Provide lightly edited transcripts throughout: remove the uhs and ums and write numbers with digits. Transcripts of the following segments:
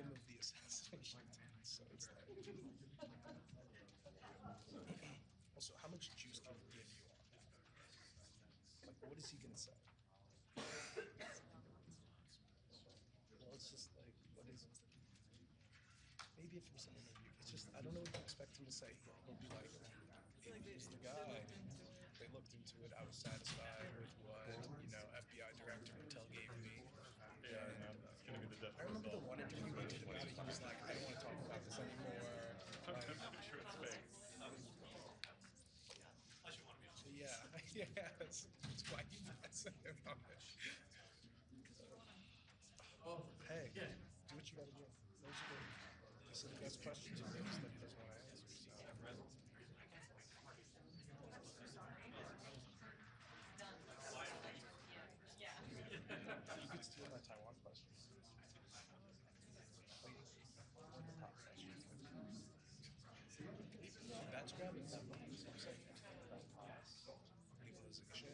him of the assassination attempt. So it's like, also, how much juice can he give you on that? Like, what is he gonna say? Well, it's just like, what is it? Maybe if it was an interview, it's just, I don't know what to expect him to say. He'll be like, he's the guy. They looked into it, I was satisfied with what, FBI Director Intel gave me. Yeah, it's going to be the death. I remember the one interview we did about it, he was like, I don't want to talk about this anymore. I'm pretty sure it's fake. So yeah, it's why you messing him on it. Hey, do what you gotta do. Those are the best questions of those that he doesn't want to answer. So. You could steal my Taiwan question. That's grabbing that money. Legalization.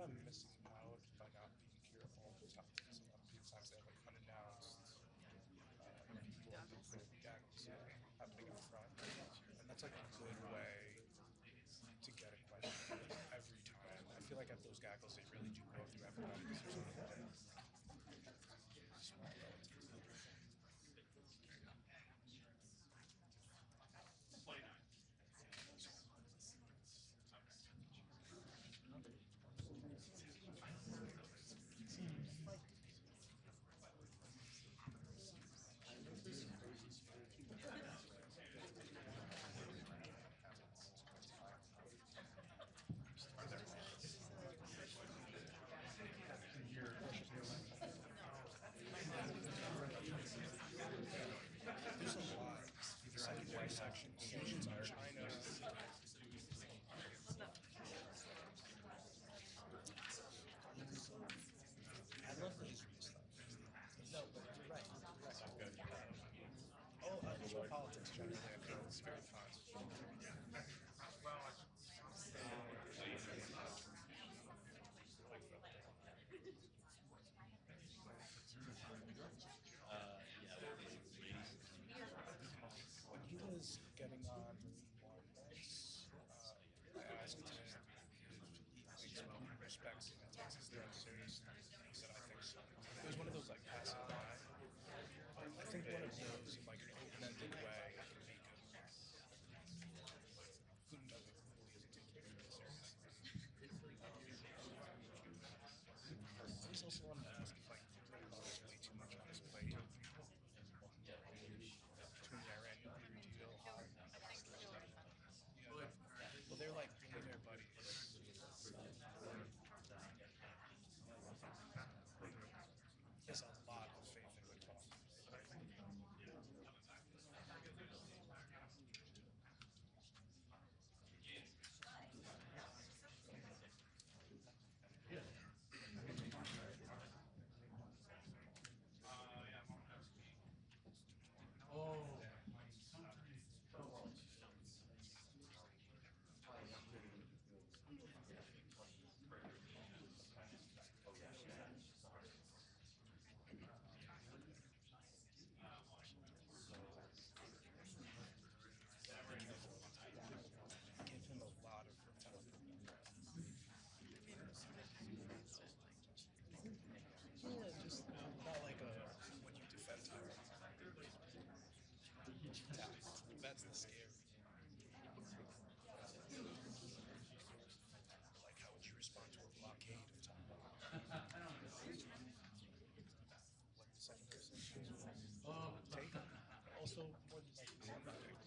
I'm missing out by not being here all the time. So a lot of times they have like unannounced people gags happening up front, and that's like a good way to get a question every time. I feel like at those gaggles they really do go through everybody because there's only small relatives. There's a lot. The secondary section, sanctions on China. I love the Israel stuff. No, but you're right. Israel politics generally, I feel it's very fun. When he was getting on once, I asked him if he thinks well, he respects and takes his threats seriously. He said, I think so. It was one of those like passive line. I think one of those in like an open-ended way can be good. Who doesn't really isn't taking it really seriously. He's also on the ask if like there's way too much on his plate. Between the Iran nuclear deal, well, they're like billionaire buddies. He has a lot of faith in good talk. Give him a lot of protection. Yeah, just not like when you defend Taiwan. That's the scary. Like, how would you respond to a blockade of Taiwan? What the second person? Take. Also, more than like one take.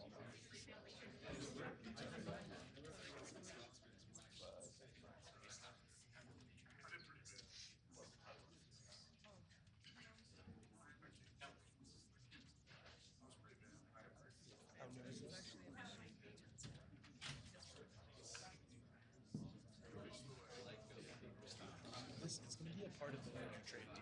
part of the future trade deal.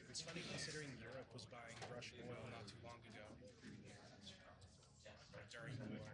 It's funny considering Europe was buying Russian oil not too long ago, during the war.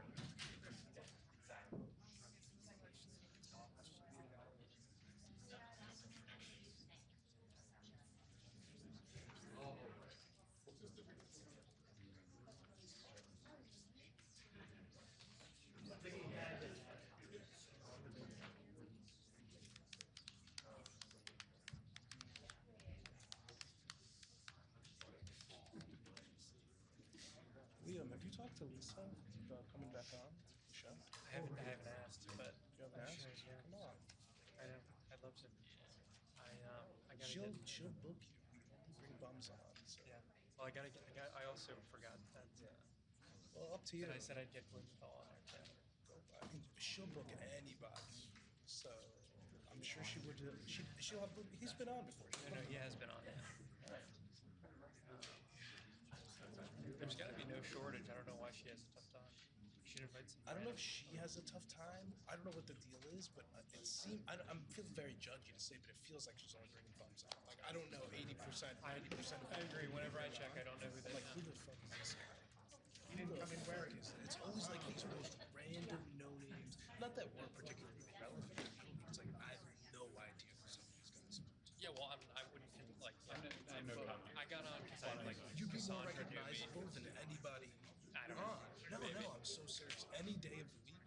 Liam, have you talked to Lisa about coming back on the show? I haven't asked, but You haven't asked? sure, yeah. Come on. I'd love to. I gotta She'll book you. Bring bums on. So. yeah. Well, I also forgot that Well, up to you. that I said I'd get Blumenthal on there. I mean, she'll book anybody. So I'm sure she would. She'll have. He's been on before. No, he has been on. There's got to be no shortage. I don't know why she has a tough time. You should invite some. I don't know if she has a tough time. I don't know what the deal is, but it seems I'm feeling very judgy to say, but it feels like she's only bringing bums on. Like I don't know, 80%, 90% of. I agree. Whenever I check, I don't know who that Like who the fuck is this guy? He didn't come in where it is. It's always like these most random no names. Not that we're particularly relevant. It's like I have no idea who some of these guys are. Yeah, well, I wouldn't like. I have no comment. I got on because I like. You'd be more Cassandra knew me. recognizable than anybody. I don't know. No, Maybe. no, I'm so serious. Any day of the week.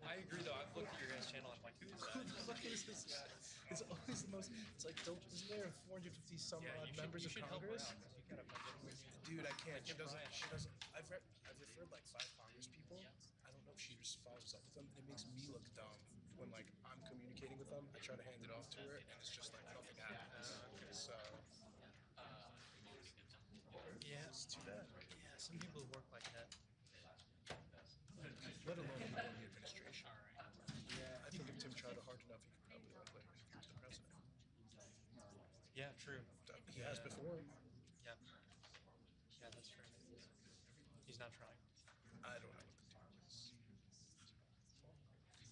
I agree, though. I've looked at your guys' channel. I'm like, who is Who that? the fuck is this guy? It's always the most. It's like, isn't there 450 some odd members you of should help her Congress? out, 'cause you gotta fucking- Dude, I can't. She Get doesn't. Brian. She doesn't. I've referred like 5 Congress people. I don't know if she just follows up with them. It makes me look dumb when like I'm communicating with them. I try to hand it off to her, and it's just like nothing happens. So Yeah, it's too bad. yeah. Some people work like that. Let alone people in the administration. Yeah, I think if Tim tried hard enough, he could probably like later become the president. Yeah, true. He has before. Yeah. Yeah, that's true. He's not trying. I don't know what the deal is.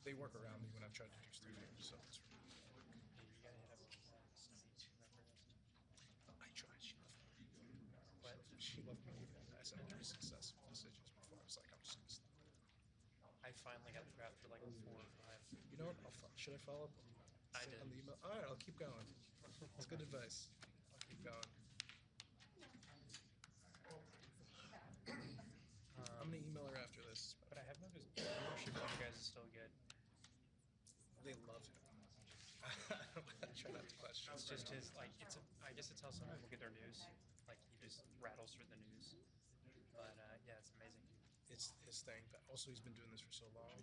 They work around me when I've tried to do stuff, so it's really Yeah, you gotta hit up I tried. She left me. What? She left me. I said 3 successful decisions before. I was like, I'm just gonna stop. I finally got through after like 4 or 5. You know what? Should I follow up? I Say did. on the email. All right, I'll keep going. It's good advice. I'll keep going. I'm gonna email her after this. But I have noticed membership on you guys is still good. They love him. I try not to question. It's just his like. I guess it's how some people get their news. Like he just rattles through the news. But yeah, it's amazing. It's his thing. But also, he's been doing this for so long.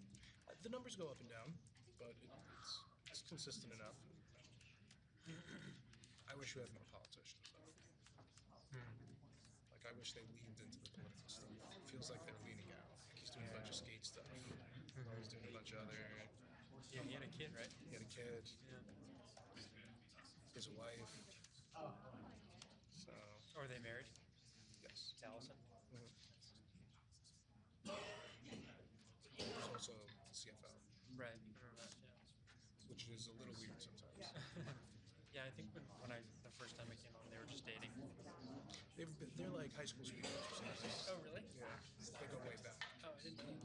The numbers go up and down, but it's consistent enough. I wish we had more politicians, though. Like, I wish they leaned into the political stuff. It feels like they're leaning out. Like, he's doing a bunch of skate stuff. He's doing a bunch of other. Yeah, he had a kid, right? He had a kid. Yeah. His wife. So, Or are they married? yes. To Allison? There's also CFO, Right. I remember that, yeah. which is a little weird sometimes. Yeah, I think when the first time I came on, they were just dating. They're like high school sweethearts or something. Oh, really? Yeah, they go way back. Oh, I didn't know.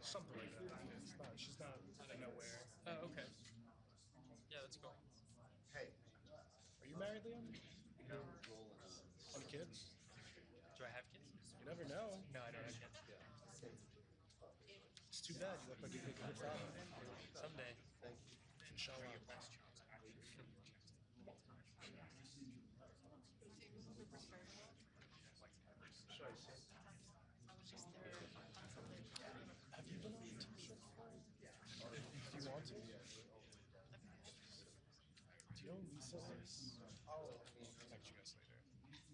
Something like that. It's not. She's not out of nowhere. Oh, okay. Yeah, that's cool. Are you married, Liam? No. Any kids? Do I have kids? You never know. No, I don't have kids. It's too bad. You look like you'd make a good father. Someday. Inshallah. Have you been on the team show before? Do you want to? Do you know Lisa is? I'll connect you guys later.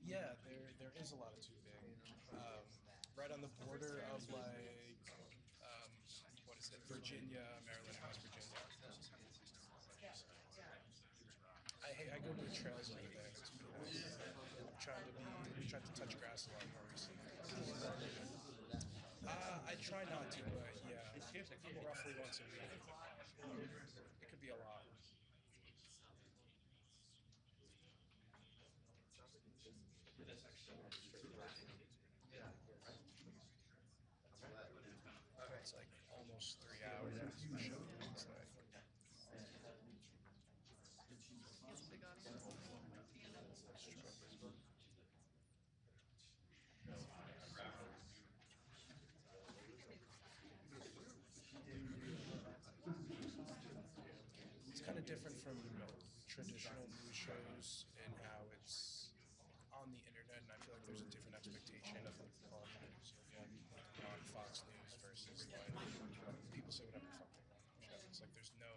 Yeah, there is a lot of tubing. Right on the border of like, what is it? Virginia, Maryland, West Virginia. I go to the trails over there. It's pretty nice. I'm trying to touch grass a lot more recently. I try not roughly once a week. It could be a lot. It's like almost 3 hours of show. It's like, It's a big audience. it's kind of different from traditional news shows in how it's on the internet, and I feel like there's a different expectation of like on news on Fox News versus like people say whatever the fuck they want on the show. It's like there's no,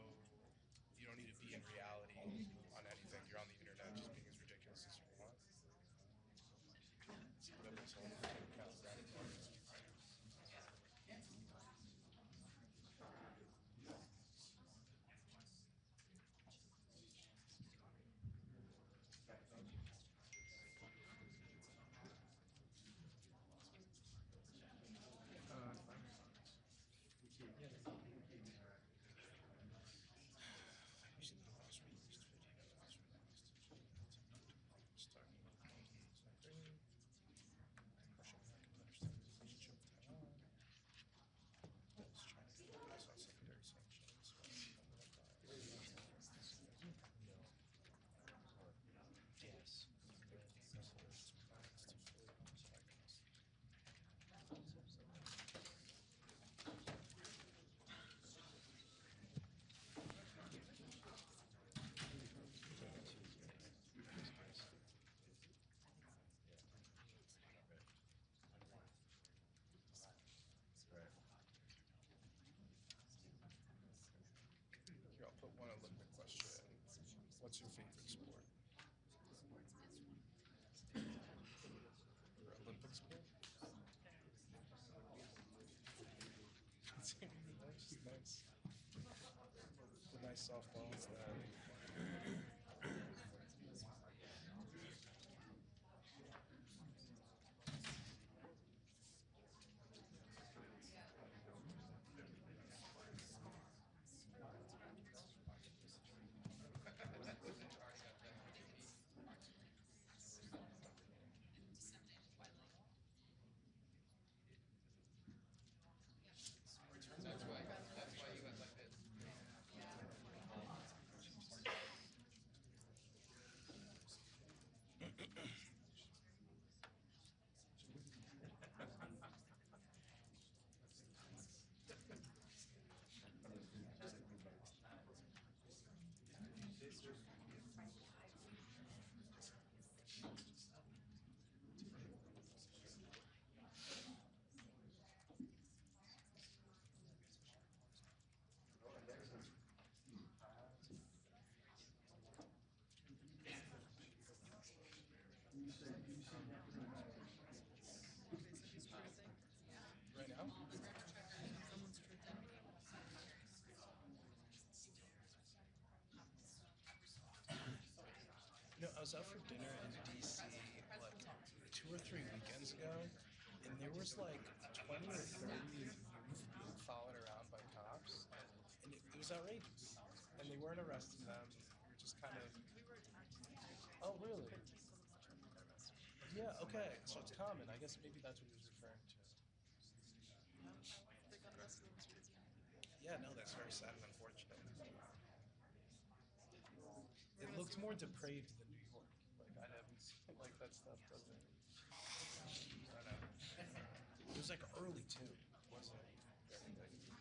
you don't need to be in reality on anything. You're on the internet just being as ridiculous as you want. It's whatever it's all about. Yes. Here, I'll put one Olympic question. What's your favorite sport? Your Olympic sport? Nice. The nice softballs. Right now? Someone's truthing. You know, I was out for dinner in DC like 2 or 3 weekends ago, and there was like 20 or 30 youth being followed around by cops, and it was outrageous. And they weren't arresting them. We were just kind of, We were attacked. oh really? People Yeah, okay. So it's common. I guess maybe that's what he was referring to. They got arrested on the streets. Yeah, no, that's very sad and unfortunate. It looked more depraved than New York. Like I haven't seen like that stuff doesn't. I don't know. It was like early too. It wasn't very late.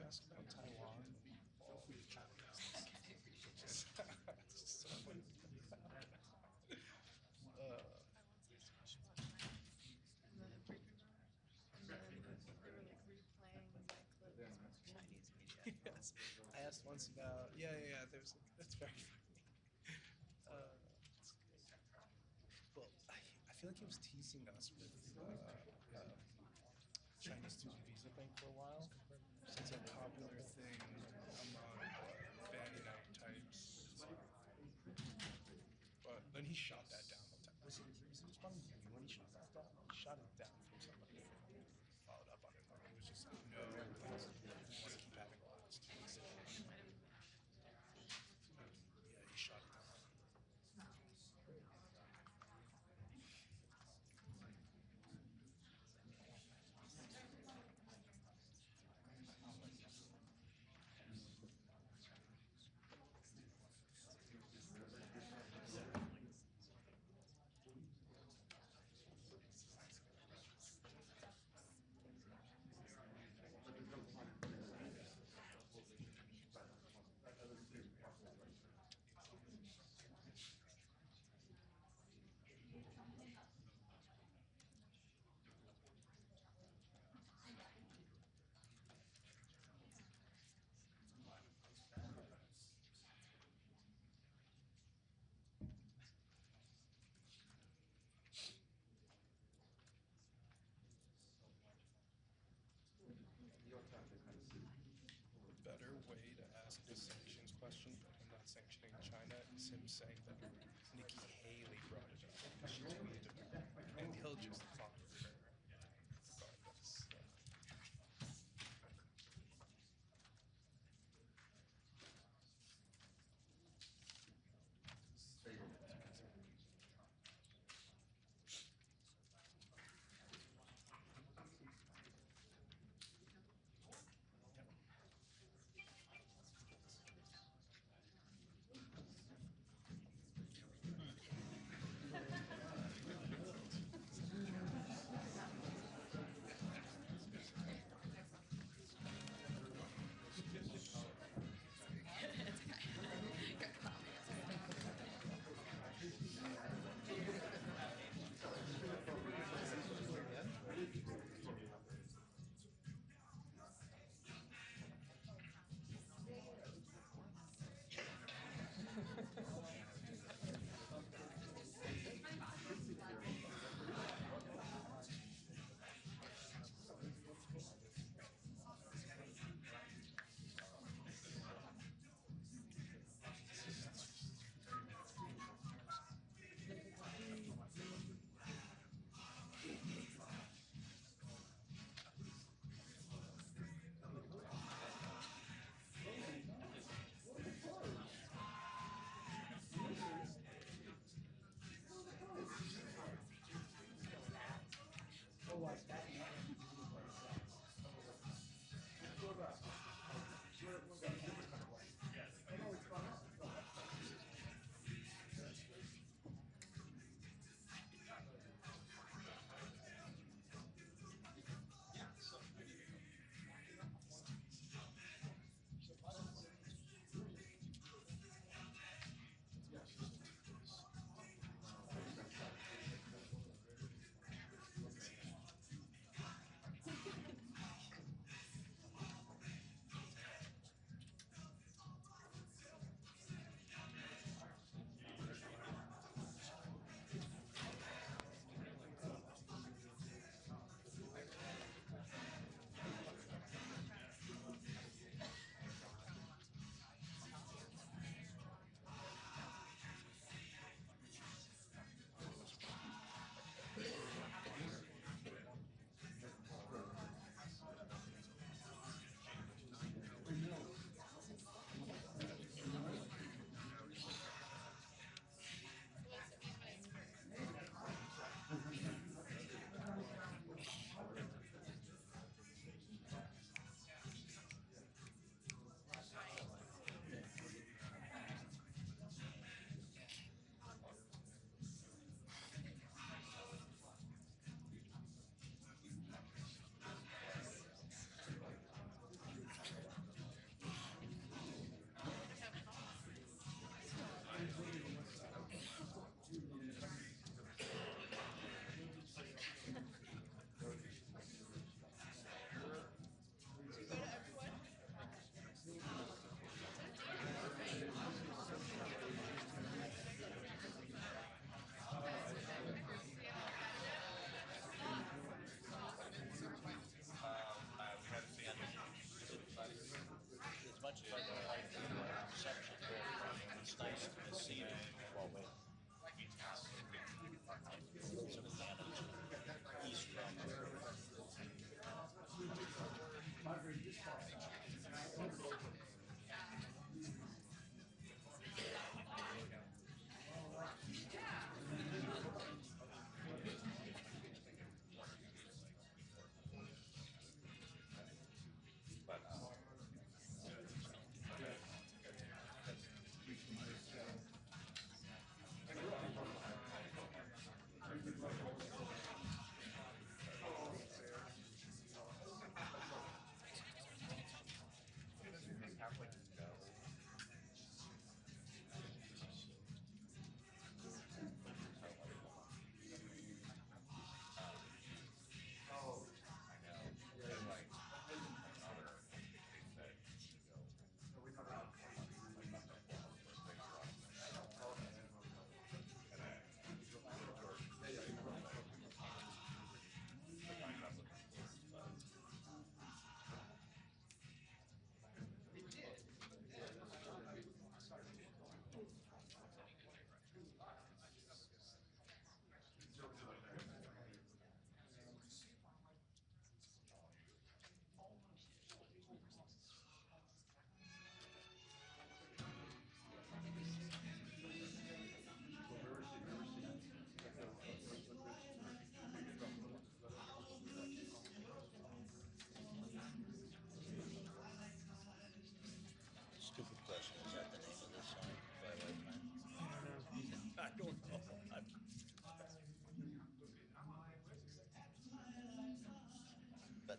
ask about Taiwan while the chat is which is so funny. I once asked questions online in the break room, and then they were like replaying my clips with Chinese media. Yes, I asked once about There's that's very funny. That's great. Well, I feel like he was teasing us with Chinese student visa thing for a while. So it's a popular thing among fanny out types. But then he shot that down one time. Was he responding to you when he shot that down? He shot it down from somebody who followed up on it. Like, it was just like, no, please, we want to keep having lives. Yeah, he shot it down. A better way to ask the sanctions question, but him not sanctioning China, is him saying that Nikki Haley brought it up because she tweeted about it, and he'll just fire her regardless.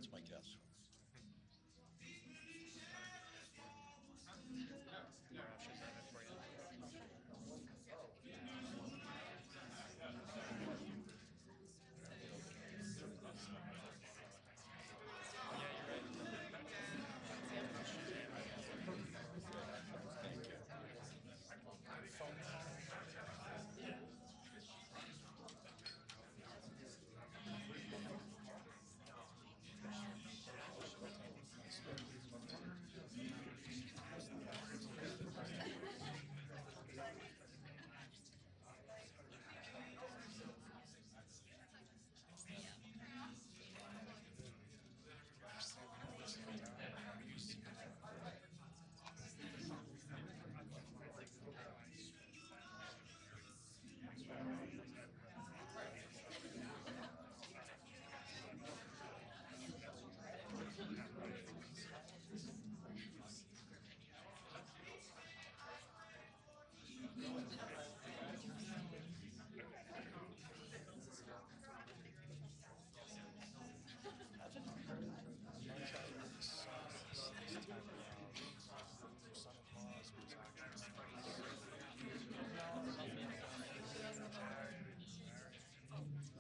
That's my guess. More options on it for you.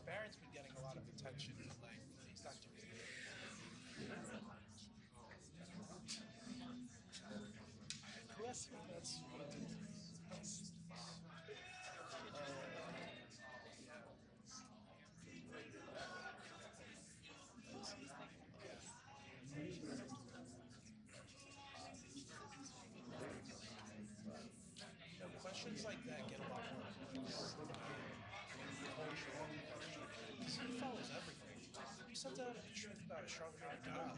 Barron's been getting a lot of attention, but like he's not doing it. Who else? That's questions like that get a lot more views. Cultural questions. He follows everything. You sent out a truth about Charlemagne God.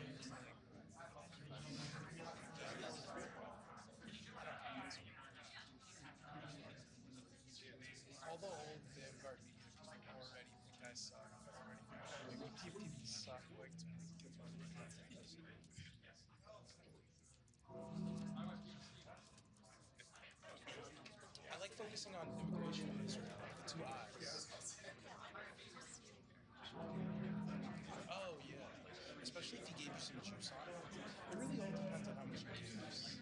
Although old Vanguard media people already think I suck, people suck like to get on the I like focusing on immigration in Israel, the two eyes. Oh yeah, especially if he gave you some juice on it. It really all depends on how much you use.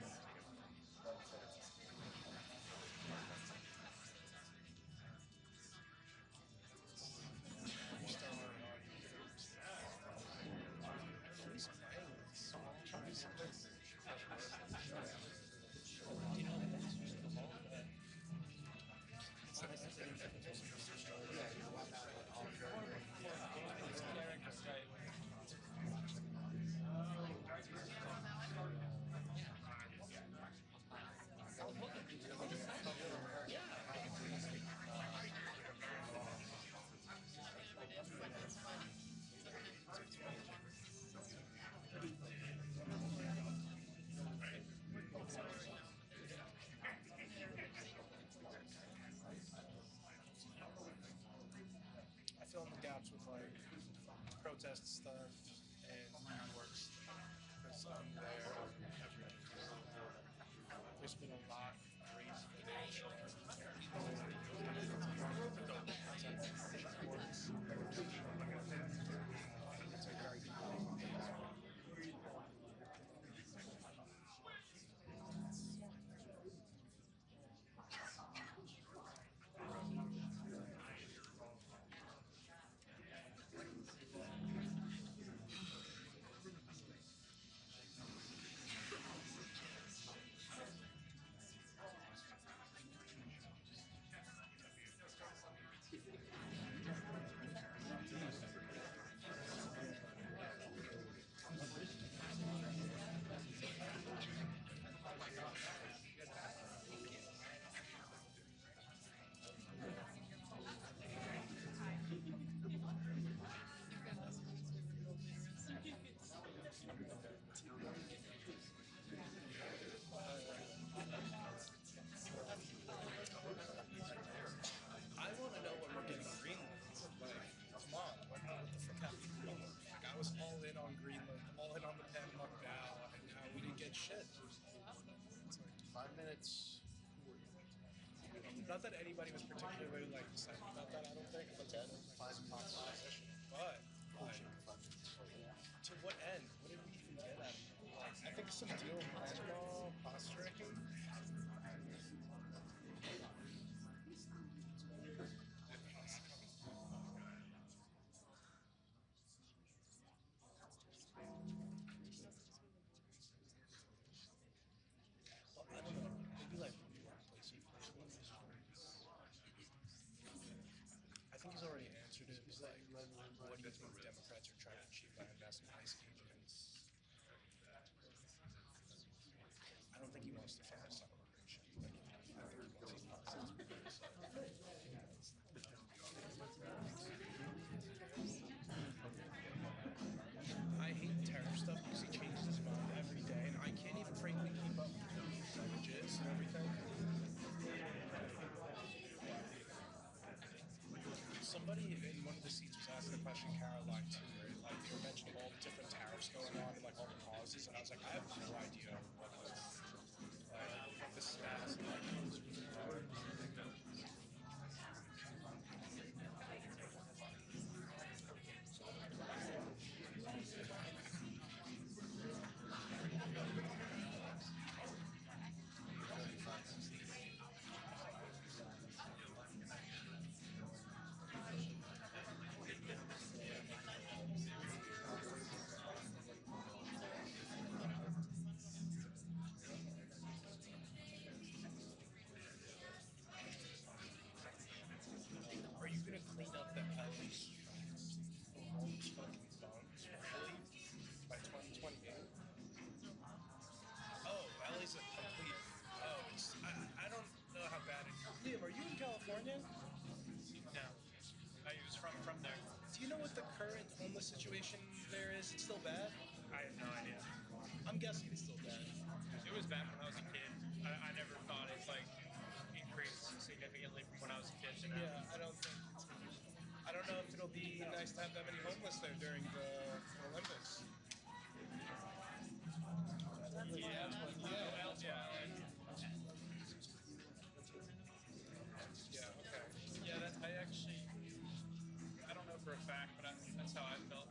Fill in the gaps with like protest stuff and New York stuff because I'm there. There's been a lot raised for their children. It's a very good shit. It's like 5 minutes. Not that anybody was particularly like excited about that, I don't think. But 10, 5 o'clock. but to what end? What did we even get at? I think some deal with Panama, posturing. Well, I don't know. Maybe like workplace equals. I think he's already answered it. He's like, what do you think Democrats are trying to achieve by investing in ICE agents? I don't think he wants to fund a summer operation. Like, I think he wants his policies to be I hate tariff stuff because he changes his mind every day, and I can't even frankly keep up with the percentages and everything. Somebody in one of the seats was asking a question, Caroline, too, right? Like, they were mentioning all the different tariffs going on and, like, all the causes, and I was like, I have no idea what this, like, this is massive. Are you gonna clean up the LA streets from all these fucking bums, really? By 2028? Oh, LA's a complete. Oh, it's. I don't know how bad it is. Liam, are you in California? No, I was from there. Do you know what the current homeless situation there is? It's still bad? I have no idea. I'm guessing it's still bad. It was bad when I was a kid. I never thought it's like increased significantly from when I was a kid to now. Yeah, I don't think it's. I don't know if it'll be nice to have that many homeless there during the Olympics. Yeah. Well, yeah. Yeah, okay. Yeah, that's, I don't know for a fact, but that's how I felt.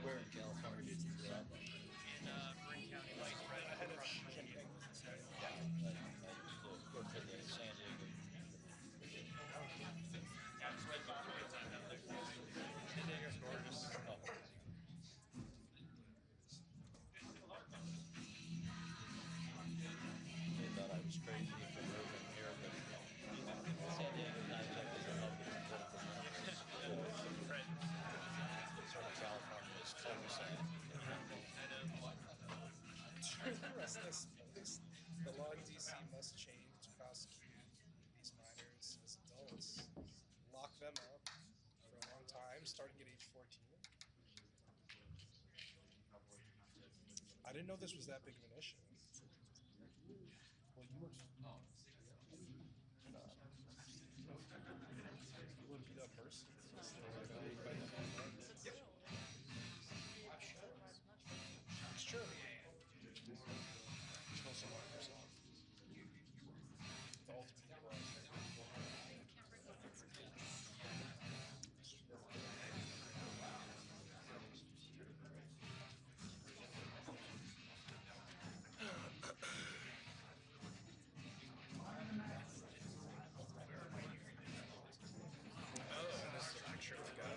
Where in California did you grow up? In Marin County, like right Ahead of across from Shipping. Virginia. I used to work for the San Diego. Yeah, I just lived off a good time down there. San Diego's gorgeous. Oh. They thought I was crazy for moving here, but San Diego not exactly the hub of the political movement. Right. Sort of California is cul-de-sac. I know. The rest of this, the law in DC must change to prosecute these minors as adults, lock them up for a long time, starting at age 14. I didn't know this was that big of an issue. Well, you wouldn't be that person. It's true. Kill someone yourself. The ultimate hero. Oh, and this is a picture of the guy.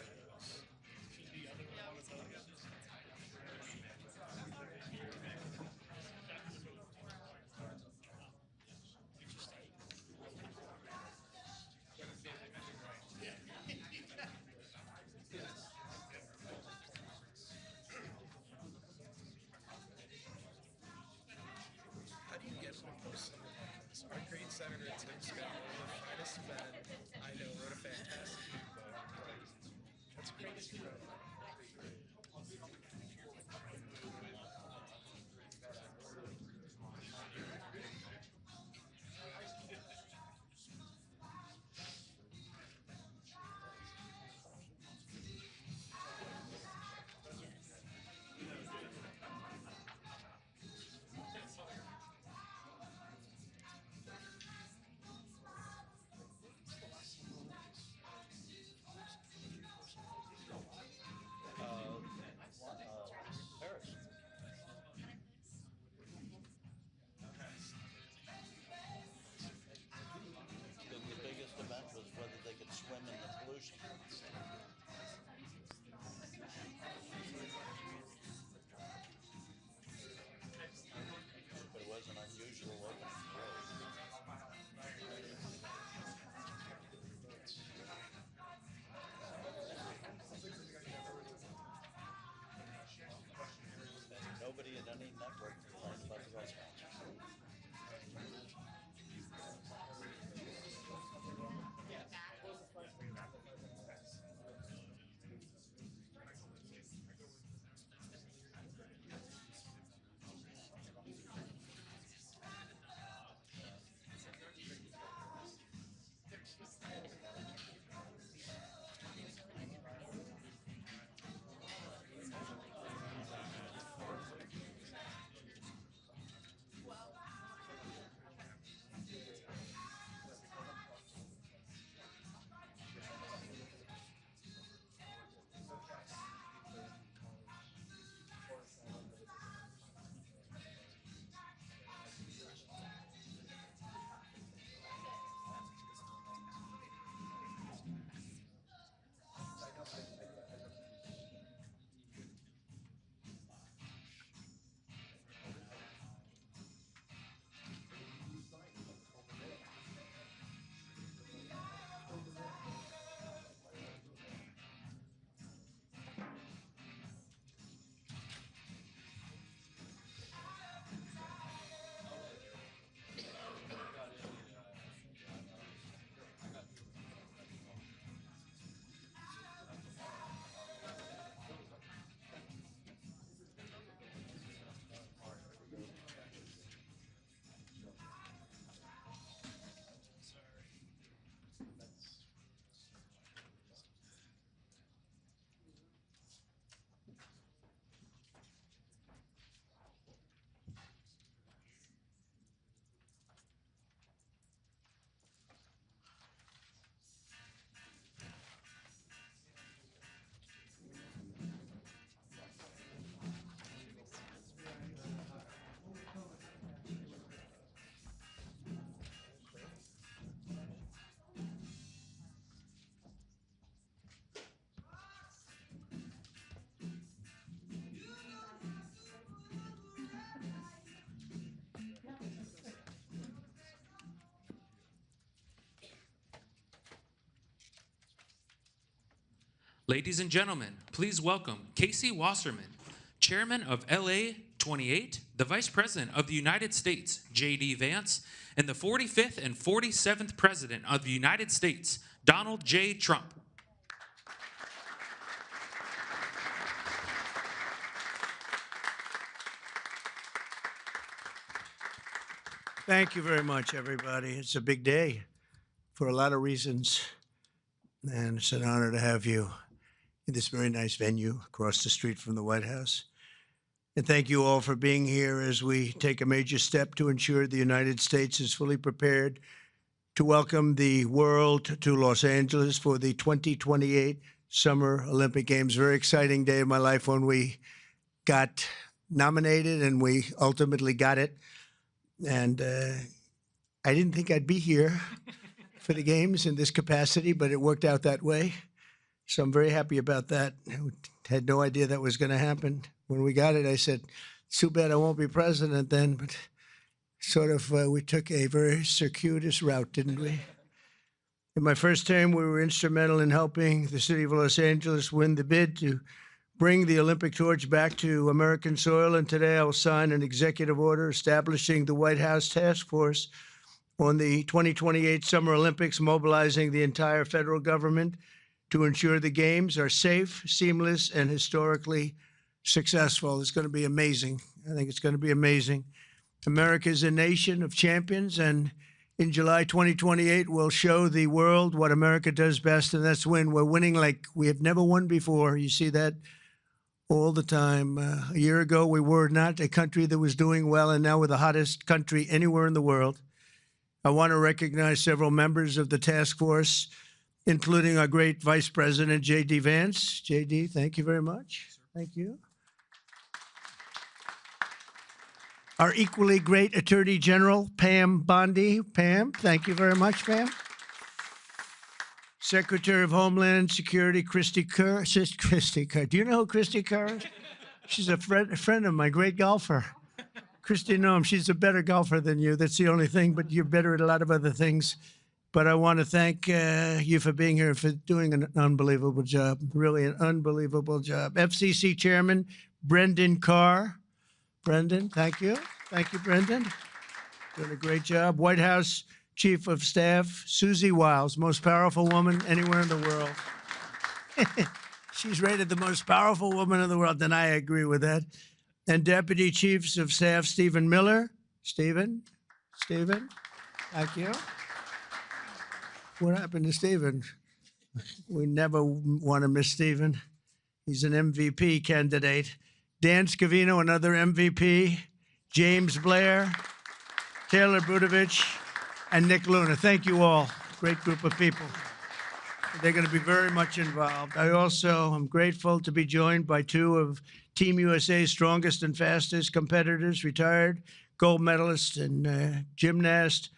Ladies and gentlemen, please welcome Casey Wasserman, Chairman of LA28, the Vice President of the United States, J.D. Vance, and the 45th and 47th President of the United States, Donald J. Trump. Thank you very much, everybody. It's a big day for a lot of reasons, and it's an honor to have you in this very nice venue across the street from the White House. And thank you all for being here as we take a major step to ensure the United States is fully prepared to welcome the world to Los Angeles for the 2028 Summer Olympic Games. Very exciting day of my life when we got nominated and we ultimately got it. And I didn't think I'd be here for the games in this capacity, but it worked out that way. So I'm very happy about that. I had no idea that was going to happen. When we got it, I said, it's too bad I won't be president then, but sort of we took a very circuitous route, didn't we? In my first term, we were instrumental in helping the city of Los Angeles win the bid to bring the Olympic torch back to American soil, and today I will sign an executive order establishing the White House Task Force on the 2028 Summer Olympics, mobilizing the entire federal government to ensure the games are safe, seamless, and historically successful. It's going to be amazing. I think it's going to be amazing. America is a nation of champions, and in July 2028, we'll show the world what America does best, and that's win. We're winning like we have never won before. You see that all the time. A year ago, we were not a country that was doing well, and now we're the hottest country anywhere in the world. I want to recognize several members of the task force, including our great Vice President, J.D. Vance. J.D., thank you very much. Thank you. Our equally great Attorney General, Pam Bondi. Pam, thank you very much, Pam. Secretary of Homeland Security, Christy Kerr. Christy Kerr. Do you know who Christy Kerr is? She's a friend of mine, great golfer. Christy, no, she's a better golfer than you. That's the only thing, but you're better at a lot of other things. But I want to thank you for being here, for doing an unbelievable job, really an unbelievable job. FCC Chairman Brendan Carr. Brendan, thank you. Thank you, Brendan. Doing a great job. White House Chief of Staff Susie Wiles, most powerful woman anywhere in the world. She's rated the most powerful woman in the world, and I agree with that. And Deputy Chiefs of Staff Stephen Miller. Stephen, thank you. What happened to Stephen? We never want to miss Stephen. He's an MVP candidate. Dan Scavino, another MVP. James Blair, Taylor Budovich, and Nick Luna. Thank you all. Great group of people. They're going to be very much involved. I also am grateful to be joined by two of Team USA's strongest and fastest competitors, retired gold medalist and gymnast,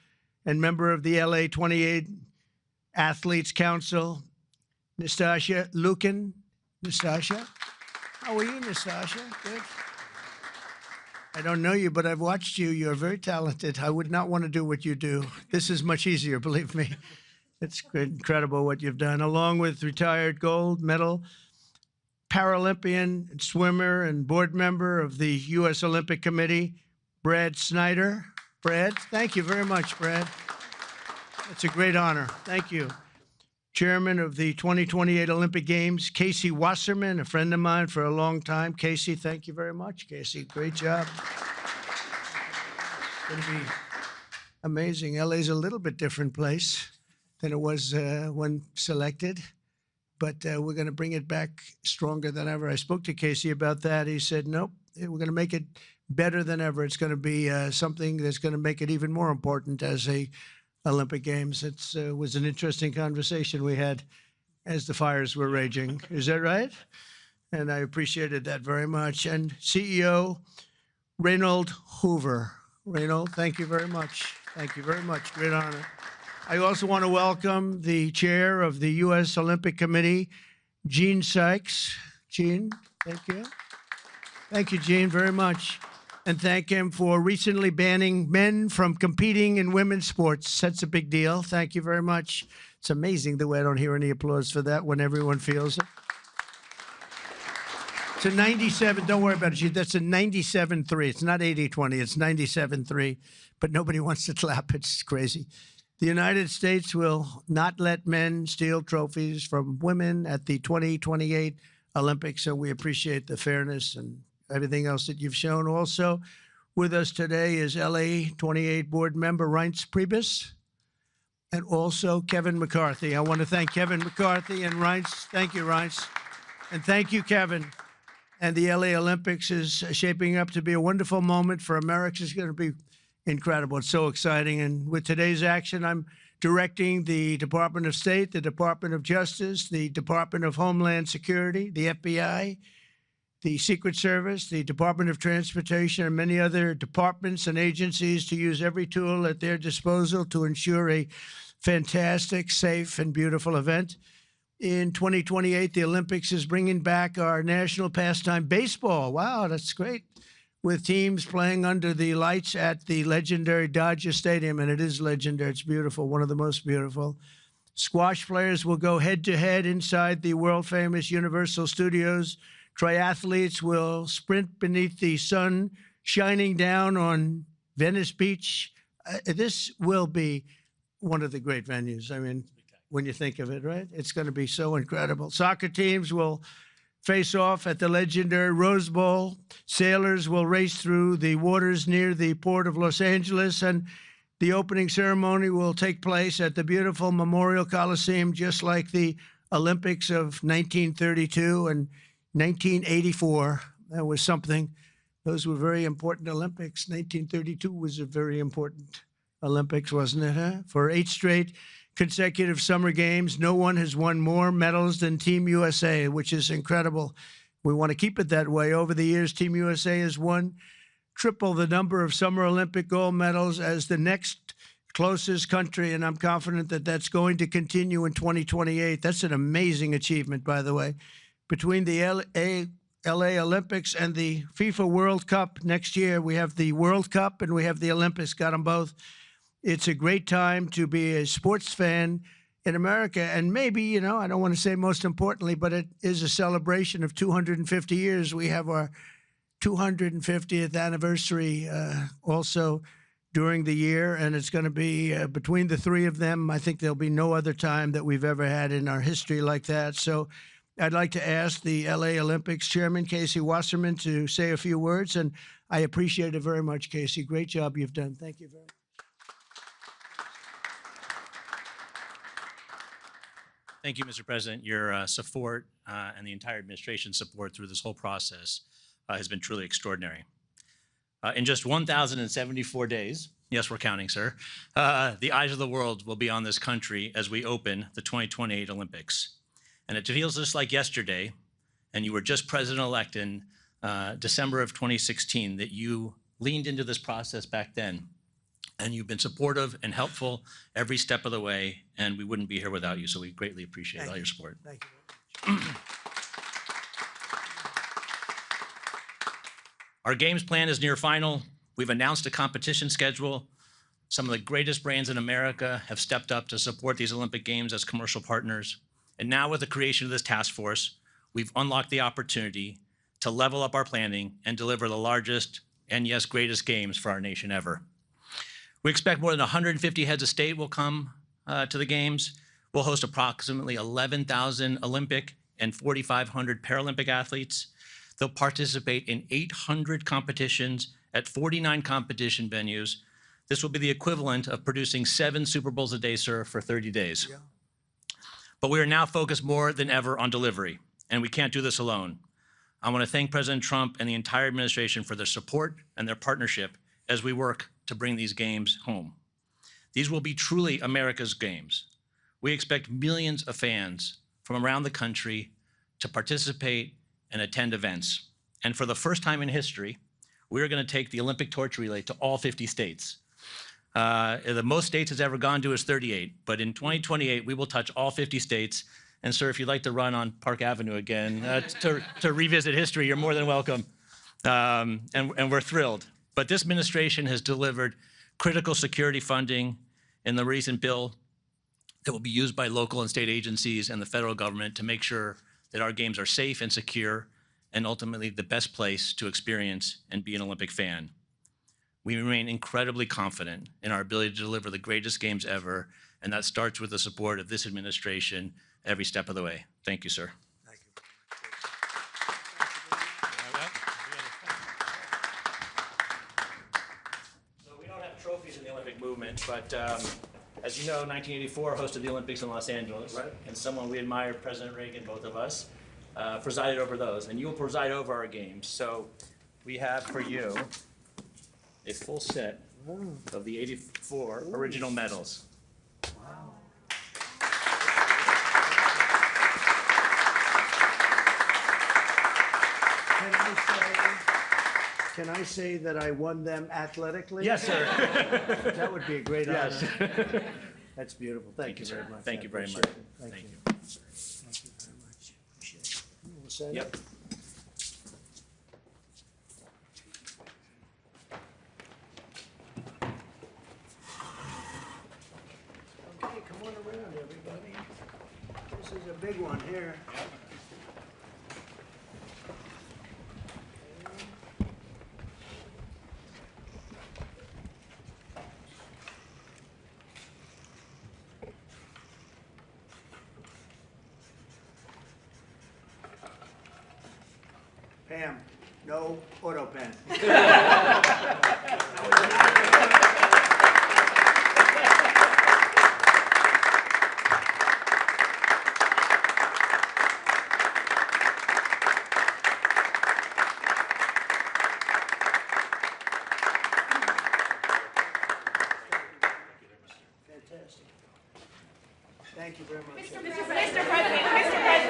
and member of the LA28 Athletes Council, Nastasia Lukin. Nastasia, how are you, Nastasia? Good. I don't know you, but I've watched you. You're very talented. I would not want to do what you do. This is much easier, believe me. It's incredible what you've done, along with retired gold medal Paralympian swimmer and board member of the U.S. Olympic Committee, Brad Snyder. Brad, thank you very much, Brad. It's a great honor. Thank you. Chairman of the 2028 Olympic Games, Casey Wasserman, a friend of mine for a long time. Casey, thank you very much. Casey, great job. It's going to be amazing. LA's a little bit different place than it was when selected, but we're going to bring it back stronger than ever. I spoke to Casey about that. He said, nope, we're going to make it better than ever. It's going to be something that's going to make it even more important as a Olympic Games. It was an interesting conversation we had as the fires were raging. Is that right? And I appreciated that very much. And CEO Reynold Hoover. Reynold, thank you very much. Thank you very much. Great honor. I also want to welcome the chair of the U.S. Olympic Committee, Gene Sykes. Gene, thank you. Thank you, Gene, very much. And thank him for recently banning men from competing in women's sports. That's a big deal. Thank you very much. It's amazing the way I don't hear any applause for that when everyone feels it. It's a 97. Don't worry about it. That's a 97-3. It's not 80-20. It's 97-3. But nobody wants to clap. It's crazy. The United States will not let men steal trophies from women at the 2028 Olympics. So we appreciate the fairness and everything else that you've shown. Also with us today is LA28 board member Reince Priebus and also Kevin McCarthy. I want to thank Kevin McCarthy and Reince. Thank you, Reince. And thank you, Kevin. And the LA Olympics is shaping up to be a wonderful moment for America. It's going to be incredible. It's so exciting. And with today's action, I'm directing the Department of State, the Department of Justice, the Department of Homeland Security, the FBI, the Secret Service, the Department of Transportation, and many other departments and agencies to use every tool at their disposal to ensure a fantastic, safe, and beautiful event. In 2028, the Olympics is bringing back our national pastime, baseball. Wow, that's great. With teams playing under the lights at the legendary Dodger Stadium, and it is legendary. It's beautiful, one of the most beautiful. Squash players will go head-to-head inside the world-famous Universal Studios. Triathletes will sprint beneath the sun shining down on Venice Beach. This will be one of the great venues. I mean, when you think of it, right? It's going to be so incredible. Soccer teams will face off at the legendary Rose Bowl. Sailors will race through the waters near the port of Los Angeles, and the opening ceremony will take place at the beautiful Memorial Coliseum, just like the Olympics of 1932 and 1984. That was something. Those were very important Olympics. 1932 was a very important Olympics, wasn't it, huh? For 8 straight consecutive summer games, no one has won more medals than Team USA, which is incredible. We want to keep it that way. Over the years, Team USA has won triple the number of Summer Olympic gold medals as the next closest country, and I'm confident that that's going to continue in 2028. That's an amazing achievement, by the way. Between the LA Olympics and the FIFA World Cup next year, we have the World Cup and we have the Olympics, got them both. It's a great time to be a sports fan in America. And maybe, you know, I don't want to say most importantly, but it is a celebration of 250 years. We have our 250th anniversary also during the year. And it's going to be between the three of them. I think there'll be no other time that we've ever had in our history like that. So I'd like to ask the LA Olympics Chairman, Casey Wasserman, to say a few words. And I appreciate it very much, Casey. Great job you've done. Thank you very much. Thank you, Mr. President. Your support and the entire administration's support through this whole process has been truly extraordinary. In just 1,074 days, yes, we're counting, sir, the eyes of the world will be on this country as we open the 2028 Olympics. And it feels just like yesterday, and you were just president-elect in December of 2016, that you leaned into this process back then. And you've been supportive and helpful every step of the way, and we wouldn't be here without you, so we greatly appreciate all your support. Thank you very much. Our games plan is near final. We've announced a competition schedule. Some of the greatest brands in America have stepped up to support these Olympic Games as commercial partners. And now with the creation of this task force, we've unlocked the opportunity to level up our planning and deliver the largest and, yes, greatest games for our nation ever. We expect more than 150 heads of state will come to the Games. We'll host approximately 11,000 Olympic and 4,500 Paralympic athletes. They'll participate in 800 competitions at 49 competition venues. This will be the equivalent of producing 7 Super Bowls a day, sir, for 30 days. Yeah. But we are now focused more than ever on delivery, and we can't do this alone. I want to thank President Trump and the entire administration for their support and their partnership as we work to bring these games home. These will be truly America's games. We expect millions of fans from around the country to participate and attend events. And for the first time in history, we're going to take the Olympic torch relay to all 50 states. The most states it's ever gone to is 38, but in 2028, we will touch all 50 states. And sir, if you'd like to run on Park Avenue again to revisit history, you're more than welcome. And we're thrilled. But this administration has delivered critical security funding in the recent bill that will be used by local and state agencies and the federal government to make sure that our games are safe and secure and ultimately the best place to experience and be an Olympic fan. We remain incredibly confident in our ability to deliver the greatest games ever, and that starts with the support of this administration every step of the way. Thank you, sir. Thank you. So we don't have trophies in the Olympic movement, but as you know, 1984 hosted the Olympics in Los Angeles, and someone we admire, President Reagan, both of us, presided over those, and you will preside over our games. So we have for you a full set of the 84 original medals. Can I say that I won them athletically? Yes, sir. That would be a great Yes. honor. That's beautiful. Thank you very much. Thank I you very appreciate much. it. Thank you. you. Thank you very much. Appreciate it. You all set? Yep. Okay, come on around, everybody. This is a big one here. Pam, no auto pen. Fantastic. Thank you very much. Mr. President, Mr. President, Mr. President,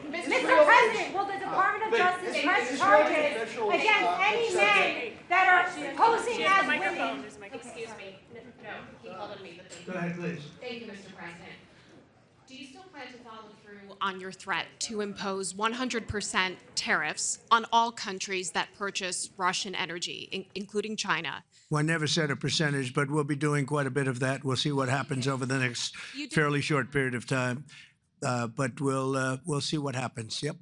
Mr. President, will the Department of Justice press charges against any men that are posing as women? Excuse me. No, he called on me, but thank you. Go ahead, please. Thank you, Mr. President. Do you still plan to follow through on your threat to impose 100% tariffs on all countries that purchase Russian energy, including China? Well, I never said a percentage, but we'll be doing quite a bit of that. We'll see what happens over the next fairly short period of time. But we'll see what happens. Yep.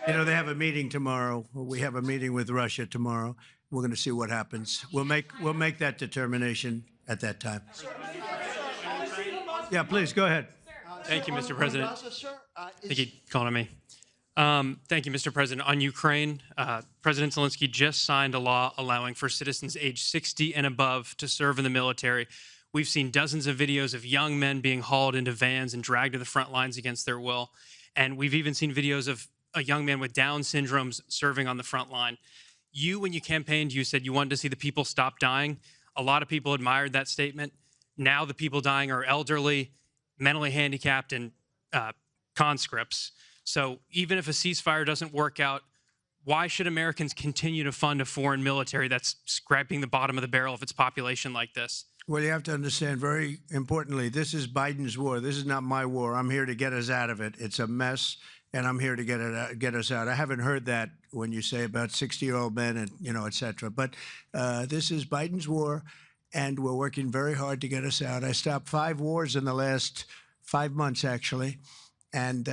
You know, they have a meeting tomorrow. We have a meeting with Russia tomorrow. We're going to see what happens. We'll make that determination at that time. Yeah, please go ahead. Thank you, Mr. President. I think he called on me. Thank you, Mr. President. On Ukraine, President Zelensky just signed a law allowing for citizens age 60 and above to serve in the military. We've seen dozens of videos of young men being hauled into vans and dragged to the front lines against their will. And we've even seen videos of a young man with Down syndrome serving on the front line. You, when you campaigned, you said you wanted to see the people stop dying. A lot of people admired that statement. Now the people dying are elderly, mentally handicapped, and conscripts. So even if a ceasefire doesn't work out, why should Americans continue to fund a foreign military that's scraping the bottom of the barrel of its population like this? Well, you have to understand very importantly, this is Biden's war. This is not my war. I'm here to get us out of it. It's a mess, and I'm here to get us out. I haven't heard that when you say about 60-year-old men and, you know, et cetera. But this is Biden's war, and we're working very hard to get us out. I stopped 5 wars in the last 5 months, actually, and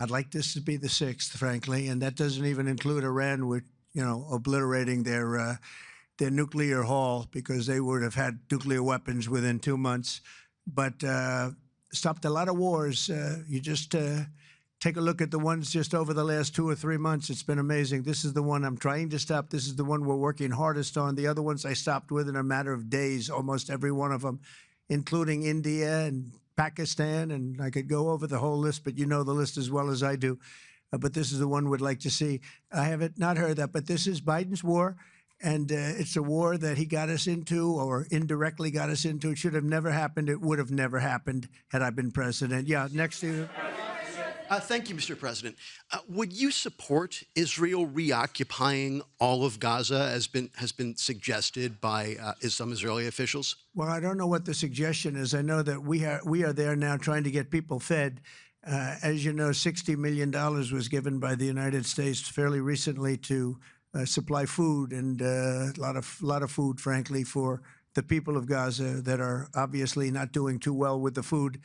I'd like this to be the 6th, frankly, and that doesn't even include Iran, with, you know, obliterating their nuclear haul, because they would have had nuclear weapons within 2 months. But stopped a lot of wars. You just take a look at the ones just over the last 2 or 3 months. It's been amazing. This is the one I'm trying to stop. This is the one we're working hardest on. The other ones I stopped within a matter of days, almost every one of them, including India and Pakistan, and I could go over the whole list, but you know the list as well as I do. But this is the one we'd like to see. I haven't not heard that, but this is Biden's war. And it's a war that he got us into, or indirectly got us into. It should have never happened. It would have never happened had I been president. Yeah, next to you. Thank you, Mr. President. Would you support Israel reoccupying all of Gaza, as has been suggested by some Israeli officials? Well, I don't know what the suggestion is. I know that we are there now trying to get people fed. As you know, $60 million was given by the United States fairly recently to supply food and a lot of food, frankly, for the people of Gaza that are obviously not doing too well with the food.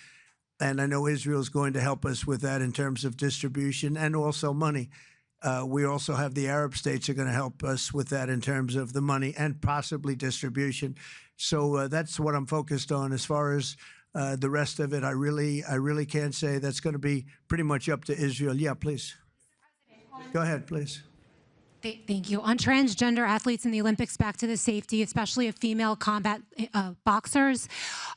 And I know Israel's going to help us with that in terms of distribution and also money. We also have the Arab states are going to help us with that in terms of the money and possibly distribution. So that's what I'm focused on. As far as the rest of it, I really can't say. That's going to be pretty much up to Israel. Yeah, please. Go ahead, please. Thank you. On transgender athletes in the Olympics, back to the safety, especially of female combat boxers,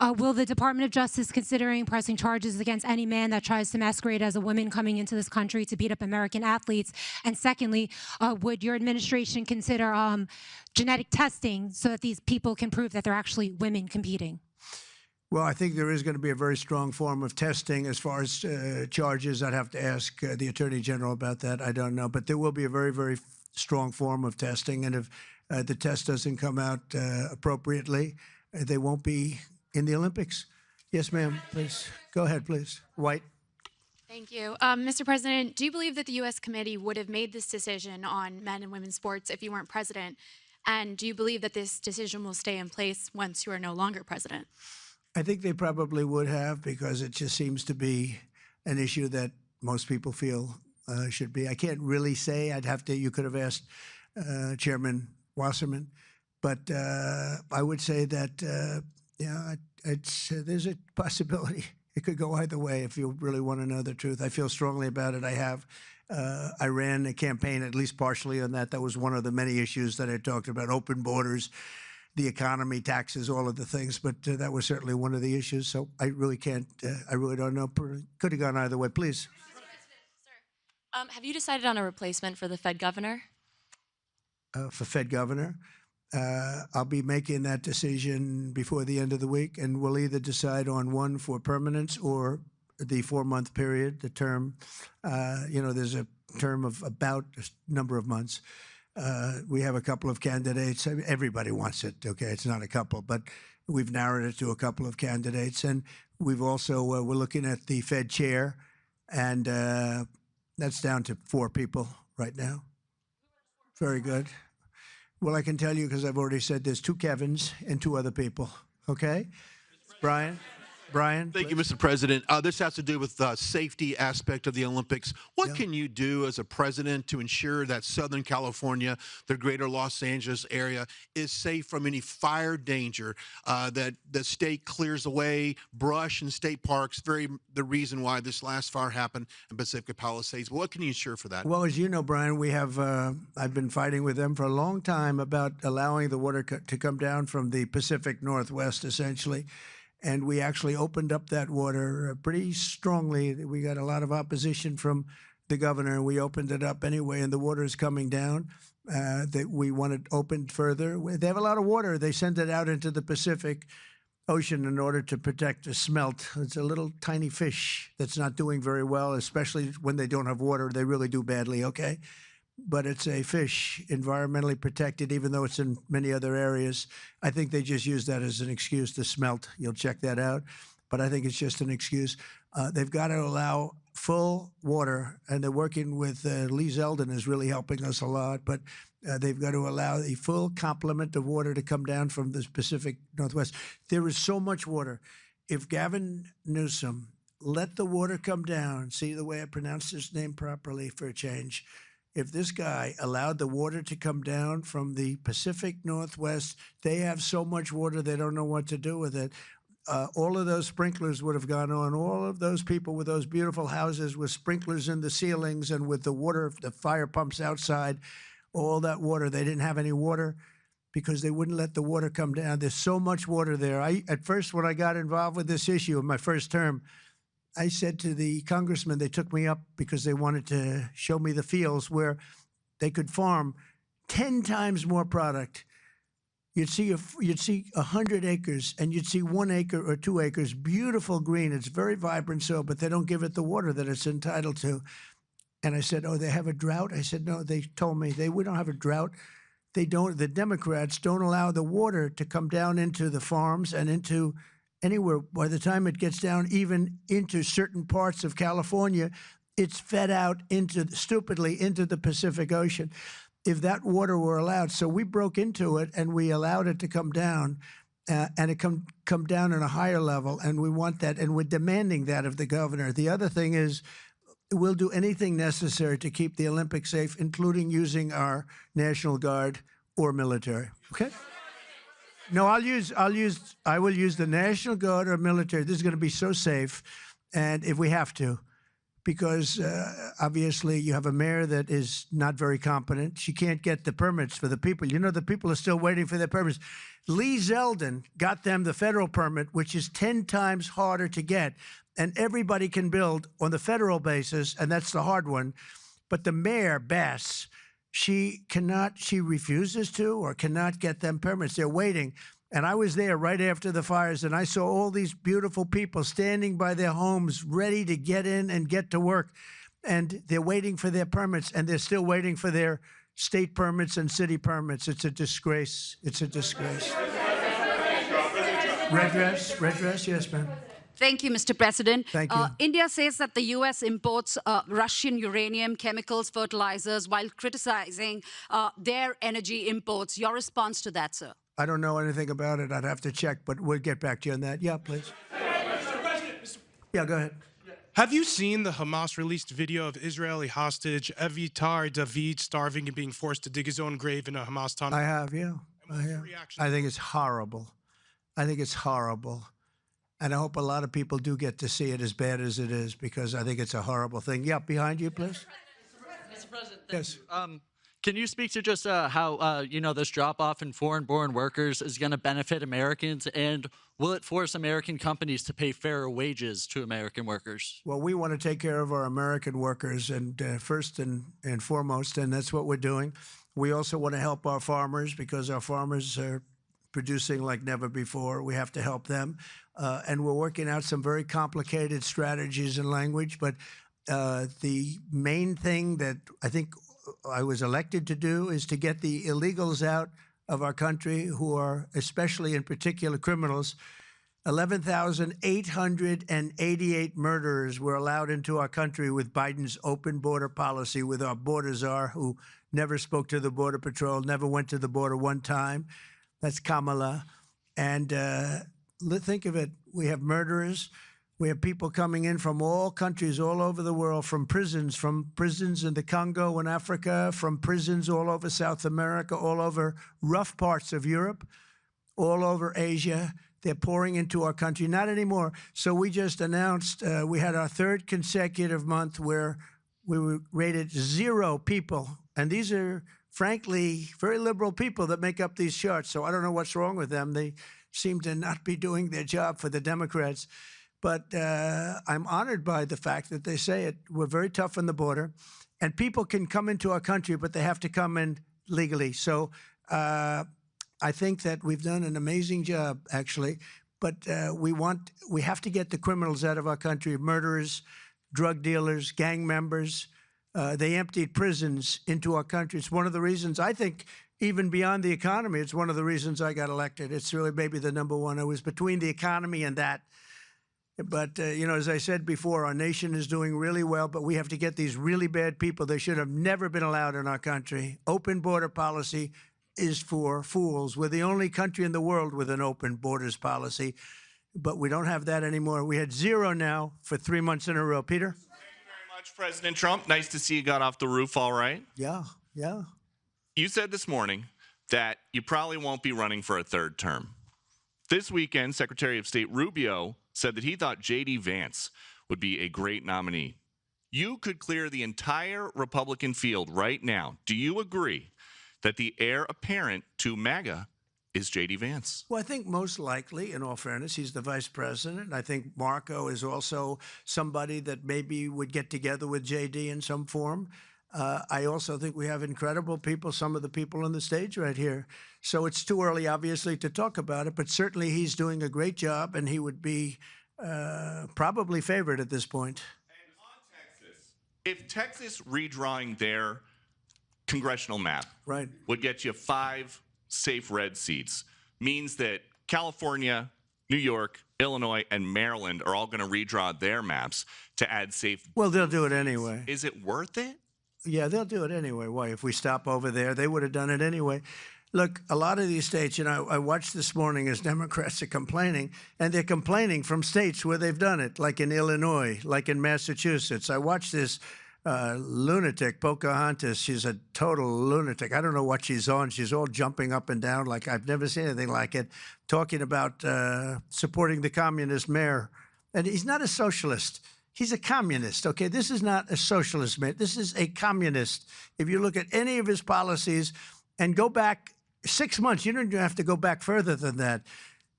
will the Department of Justice considering pressing charges against any man that tries to masquerade as a woman coming into this country to beat up American athletes? And secondly, would your administration consider genetic testing so that these people can prove that they're actually women competing? Well, I think there is going to be a very strong form of testing. As far as charges, I'd have to ask the Attorney General about that. I don't know. But there will be a very, very strong form of testing. And if the test doesn't come out appropriately, they won't be in the Olympics. Yes, ma'am, please. Go ahead, please. White. Thank you. Mr. President, do you believe that the U.S. committee would have made this decision on men and women's sports if you weren't president? And do you believe that this decision will stay in place once you are no longer president? I think they probably would have, because it just seems to be an issue that most people feel should be. I can't really say. I'd have to. You could have asked Chairman Wasserman, but I would say that there's a possibility. It could go either way if you really want to know the truth. I feel strongly about it. I have. I ran a campaign, at least partially, on that. That was one of the many issues that I talked about: open borders, the economy, taxes, all of the things. But that was certainly one of the issues. So I really can't. I really don't know. Could have gone either way. Please. Have you decided on a replacement for the Fed governor? For Fed governor, I'll be making that decision before the end of the week, and we'll either decide on one for permanence or the 4-month period, the term. There's a term of about a number of months. We have a couple of candidates. Everybody wants it, okay? It's not a couple, but we've narrowed it to a couple of candidates. And we've also, we're looking at the Fed chair, and that's down to 4 people right now. Very good. Well, I can tell you, because I've already said there's 2 Kevins and 2 other people, okay? Brian? Thank you, Mr. President. This has to do with the safety aspect of the Olympics. What can you do as a president to ensure that Southern California, the greater Los Angeles area, is safe from any fire danger, that the state clears away brush in state parks, the reason why this last fire happened in Pacific Palisades? What can you ensure for that? Well, as you know, Brian, we have, I've been fighting with them for a long time about allowing the water to come down from the Pacific Northwest, essentially. And we actually opened up that water pretty strongly. We got a lot of opposition from the governor, and we opened it up anyway, and the water is coming down. That we want it opened further. They have a lot of water. They send it out into the Pacific Ocean in order to protect the smelt. It's a little tiny fish that's not doing very well, especially when they don't have water. They really do badly, okay? But it's a fish, environmentally protected, even though it's in many other areas. I think they just use that as an excuse to smelt. You'll check that out. But I think it's just an excuse. They've got to allow full water, and they're working with Lee Zeldin is really helping us a lot. But they've got to allow a full complement of water to come down from the Pacific Northwest. There is so much water. If Gavin Newsom let the water come down, see the way I pronounced his name properly for a change, if this guy allowed the water to come down from the Pacific Northwest, they have so much water they don't know what to do with it. All of those sprinklers would have gone on. All of those people with those beautiful houses with sprinklers in the ceilings and with the water, the fire pumps outside, all that water, they didn't have any water because they wouldn't let the water come down. There's so much water there. At first, when I got involved with this issue in my first term, I said to the congressman, they took me up because they wanted to show me the fields where they could farm 10 times more product. You'd see 100 acres, and you'd see 1 acre or 2 acres, beautiful green. It's very vibrant soil, but they don't give it the water that it's entitled to. And I said, oh, they have a drought? I said, no, they told me we don't have a drought. They don't. The Democrats don't allow the water to come down into the farms and into anywhere. By the time it gets down even into certain parts of California, it's fed out stupidly into the Pacific Ocean. If that water were allowed, so we broke into it and we allowed it to come down, and it come down at a higher level, and we want that, and we're demanding that of the governor. The other thing is, we'll do anything necessary to keep the Olympics safe, including using our National Guard or military. Okay? No, I will use the National Guard or military. This is going to be so safe, and if we have to, because obviously you have a mayor that is not very competent. She can't get the permits for the people. You know, the people are still waiting for their permits. Lee Zeldin got them the federal permit, which is 10 times harder to get, and everybody can build on the federal basis, and that's the hard one. But the mayor, Bass, she refuses to or cannot get them permits. They're waiting. And I was there right after the fires, and I saw all these beautiful people standing by their homes, ready to get in and get to work. And they're waiting for their permits, and they're still waiting for their state permits and city permits. It's a disgrace. It's a disgrace. Redress, yes, ma'am. Thank you, Mr. President. Thank you. India says that the U.S. imports Russian uranium, chemicals, fertilizers, while criticizing their energy imports. Your response to that, sir? I don't know anything about it. I'd have to check, but we'll get back to you on that. Yeah, please. Mr. President, Yeah, go ahead. have you seen the Hamas released video of Israeli hostage Avitar David starving and being forced to dig his own grave in a Hamas tunnel? I have, yeah. I have. I think it's horrible. I think it's horrible. And I hope a lot of people do get to see it, as bad as it is, because I think it's a horrible thing. Yeah, behind you, please. Mr. President, Yes. can you speak to just how, this drop-off in foreign-born workers is going to benefit Americans, and will it force American companies to pay fairer wages to American workers? Well, we want to take care of our American workers, and first and foremost, and that's what we're doing. We also want to help our farmers, because our farmers are producing like never before. We have to help them. And we're working out some very complicated strategies and language, but the main thing that I think I was elected to do is to get the illegals out of our country, who are especially in particular criminals. 11,888 murderers were allowed into our country with Biden's open border policy, with our border czar, who never spoke to the Border Patrol, never went to the border one time. That's Kamala. And think of it. We have murderers. We have people coming in from all countries all over the world, from prisons in the Congo and Africa, from prisons all over South America, all over rough parts of Europe, all over Asia. They're pouring into our country. Not anymore. So we just announced we had our third consecutive month where we were rated 0 people. And these are, frankly, very liberal people that make up these charts. So I don't know what's wrong with them. They seem to not be doing their job for the Democrats. But I'm honored by the fact that they say it. We're very tough on the border. And people can come into our country, but they have to come in legally. So I think that we've done an amazing job, actually. But we have to get the criminals out of our country, murderers, drug dealers, gang members. They emptied prisons into our country. It's one of the reasons, I think, even beyond the economy, it's one of the reasons I got elected. It's really maybe the number one. I was between the economy and that. But, as I said before, our nation is doing really well, but we have to get these really bad people. They should have never been allowed in our country. Open border policy is for fools. We're the only country in the world with an open borders policy, but we don't have that anymore. We had 0 now for 3 months in a row. Peter? Thank you very much, President Trump. Nice to see you got off the roof all right. Yeah. You said this morning that you probably won't be running for a 3rd term. This weekend, Secretary of State Rubio said that he thought J.D. Vance would be a great nominee. You could clear the entire Republican field right now. Do you agree that the heir apparent to MAGA is J.D. Vance? Well, I think most likely, in all fairness, he's the vice president. I think Marco is also somebody that maybe would get together with J.D. in some form. I also think we have incredible people, some of the people on the stage right here. So it's too early, obviously, to talk about it, but certainly he's doing a great job, and he would be probably favored at this point. And on Texas, if Texas redrawing their congressional map would get you 5 safe red seats, means that California, New York, Illinois, and Maryland are all going to redraw their maps to add safe. Well, they'll do it anyway. Is it worth it? Yeah, they'll do it anyway. Why? If we stop over there, they would have done it anyway. Look, a lot of these states, you know, I watched this morning as Democrats are complaining, and they're complaining from states where they've done it, like in Illinois, like in Massachusetts. I watched this lunatic, Pocahontas. She's a total lunatic. I don't know what she's on. She's all jumping up and down like I've never seen anything like it, talking about supporting the communist mayor. And he's not a socialist. He's a communist, okay? This is not a socialist mayor. This is a communist. If you look at any of his policies and go back 6 months, you don't even have to go back further than that.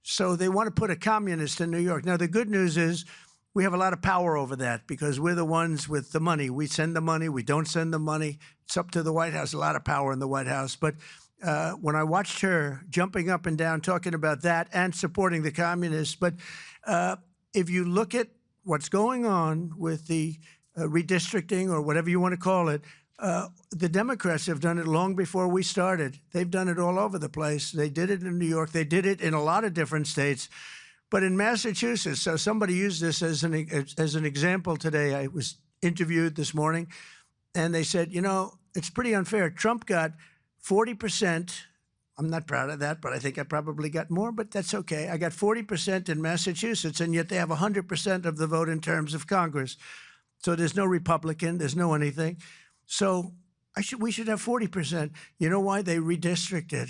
So they want to put a communist in New York. Now, the good news is we have a lot of power over that because we're the ones with the money. We send the money. We don't send the money. It's up to the White House, a lot of power in the White House. But when I watched her jumping up and down, talking about that and supporting the communists, but if you look at what's going on with the redistricting or whatever you want to call it, the Democrats have done it long before we started. They've done it all over the place. They did it in New York. They did it in a lot of different states. But in Massachusetts, so somebody used this as an example today. I was interviewed this morning, and they said, you know, it's pretty unfair. Trump got 40%. I'm not proud of that, but I think I probably got more, but that's okay. I got 40% in Massachusetts, and yet they have 100% of the vote in terms of Congress. So there's no Republican, there's no anything. So we should have 40%. You know why? They redistricted.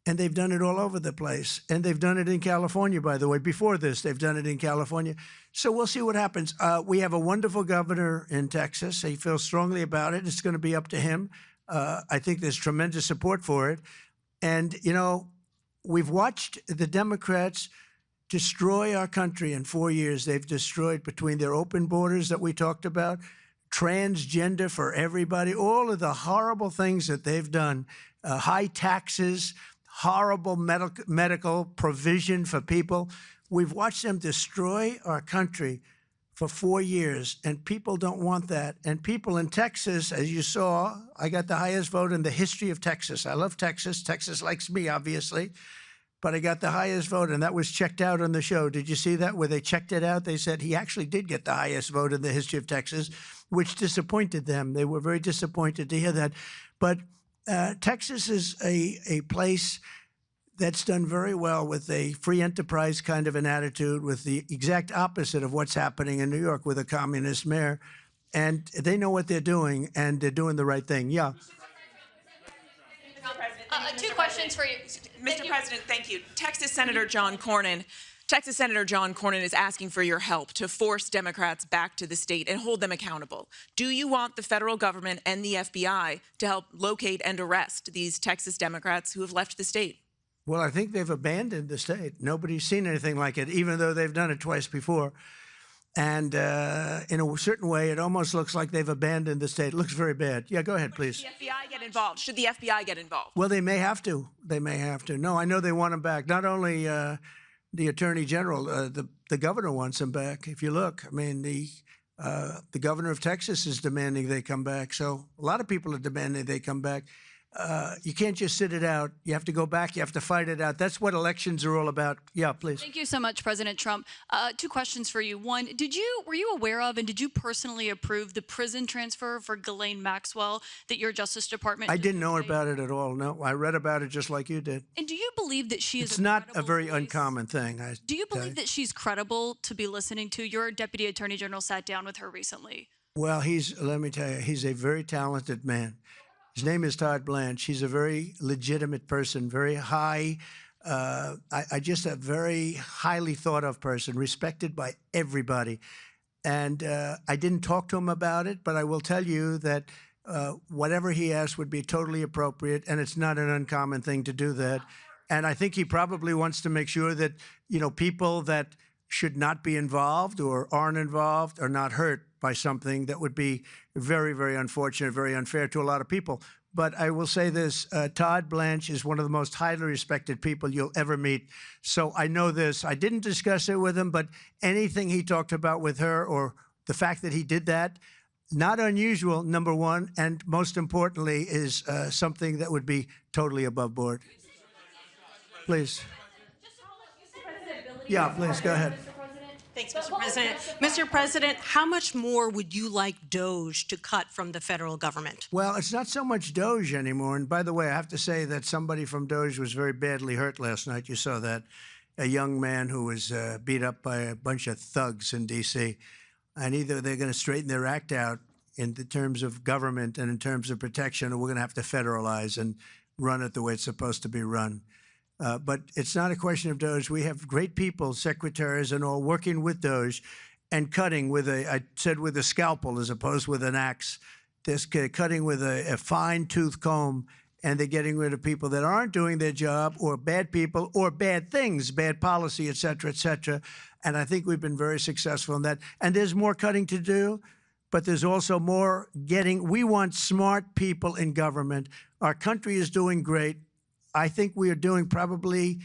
And they've done it all over the place. And they've done it in California, by the way. Before this, they've done it in California. So we'll see what happens. We have a wonderful governor in Texas. He feels strongly about it. It's going to be up to him. I think there's tremendous support for it. And, you know, we've watched the Democrats destroy our country in 4 years. They've destroyed between their open borders that we talked about, transgender for everybody, all of the horrible things that they've done, high taxes, horrible medical provision for people. We've watched them destroy our country for 4 years, and people don't want that. And people in Texas, as you saw, I got the highest vote in the history of Texas. I love Texas. Texas likes me, obviously. But I got the highest vote, and that was checked out on the show. Did you see that? Where they checked it out, they said he actually did get the highest vote in the history of Texas, which disappointed them. They were very disappointed to hear that. But Texas is a place that's done very well with a free enterprise kind of an attitude, with the exact opposite of what's happening in New York with a communist mayor. And they know what they're doing, and they're doing the right thing. Yeah. Two questions for you. Mr. President, thank you. Texas Senator John Cornyn is asking for your help to force Democrats back to the state and hold them accountable. Do you want the federal government and the FBI to help locate and arrest these Texas Democrats who have left the state? Well, I think they've abandoned the state. Nobody's seen anything like it, even though they've done it twice before. And in a certain way, it almost looks like they've abandoned the state. It looks very bad. Yeah, go ahead, please. Should the FBI get involved? Should the FBI get involved? Well, they may have to. They may have to. No, I know they want them back. Not only the Attorney General, the governor wants them back. If you look, I mean, the governor of Texas is demanding they come back. So a lot of people are demanding they come back. You can't just sit it out. You have to go back. You have to fight it out. That's what elections are all about. Yeah, please. Thank you so much, President Trump. Two questions for you. One, were you aware of and did you personally approve the prison transfer for Ghislaine Maxwell that your Justice Department? I didn't know about it at all. No, I read about it just like you did. And do you believe that she is? It's not a very uncommon thing. Do you believe that she's credible to be listening to? Your Deputy Attorney General sat down with her recently. Well, let me tell you, he's a very talented man. His name is Todd Blanche. He's a very legitimate person, very high, just a very highly thought of person, respected by everybody. And I didn't talk to him about it, but I will tell you that whatever he asked would be totally appropriate, and it's not an uncommon thing to do that. And I think he probably wants to make sure that, you know, people that should not be involved or aren't involved are not hurt by something that would be very, very unfortunate, very unfair to a lot of people. But I will say this, Todd Blanche is one of the most highly respected people you'll ever meet. So I know this. I didn't discuss it with him, but anything he talked about with her or the fact that he did that, not unusual, number one, and most importantly is something that would be totally above board. Please. Yeah, please, go ahead. Thanks, Mr. President. Mr. President, how much more would you like Doge to cut from the federal government? Well, it's not so much Doge anymore. And by the way, I have to say that somebody from Doge was very badly hurt last night. You saw that. A young man who was beat up by a bunch of thugs in D.C. And either they're going to straighten their act out in the terms of government and in terms of protection, or we're going to have to federalize and run it the way it's supposed to be run. But it's not a question of Doge. We have great people, secretaries and all, working with Doge and cutting with I said with a scalpel as opposed with an axe. They're cutting with a fine-tooth comb, and they're getting rid of people that aren't doing their job, or bad people, or bad things, bad policy, et cetera, et cetera. And I think we've been very successful in that. And there's more cutting to do, but there's also more getting. We want smart people in government. Our country is doing great. I think we are doing probably,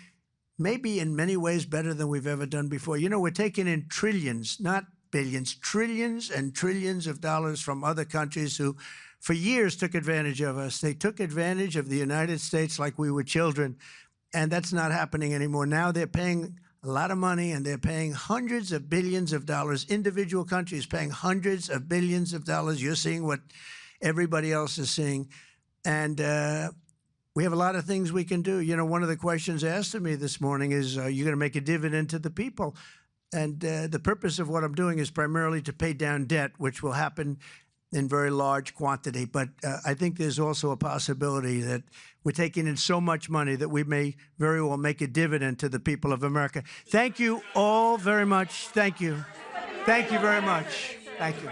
maybe in many ways, better than we've ever done before. You know, we're taking in trillions, not billions, trillions and trillions of dollars from other countries who, for years, took advantage of us. They took advantage of the United States like we were children, and that's not happening anymore. Now they're paying a lot of money, and they're paying hundreds of billions of dollars. Individual countries paying hundreds of billions of dollars. You're seeing what everybody else is seeing. And we have a lot of things we can do. You know, one of the questions asked of me this morning is, are you going to make a dividend to the people? And the purpose of what I'm doing is primarily to pay down debt, which will happen in very large quantity. But I think there's also a possibility that we're taking in so much money that we may very well make a dividend to the people of America. Thank you all very much. Thank you. Thank you very much. Thank you.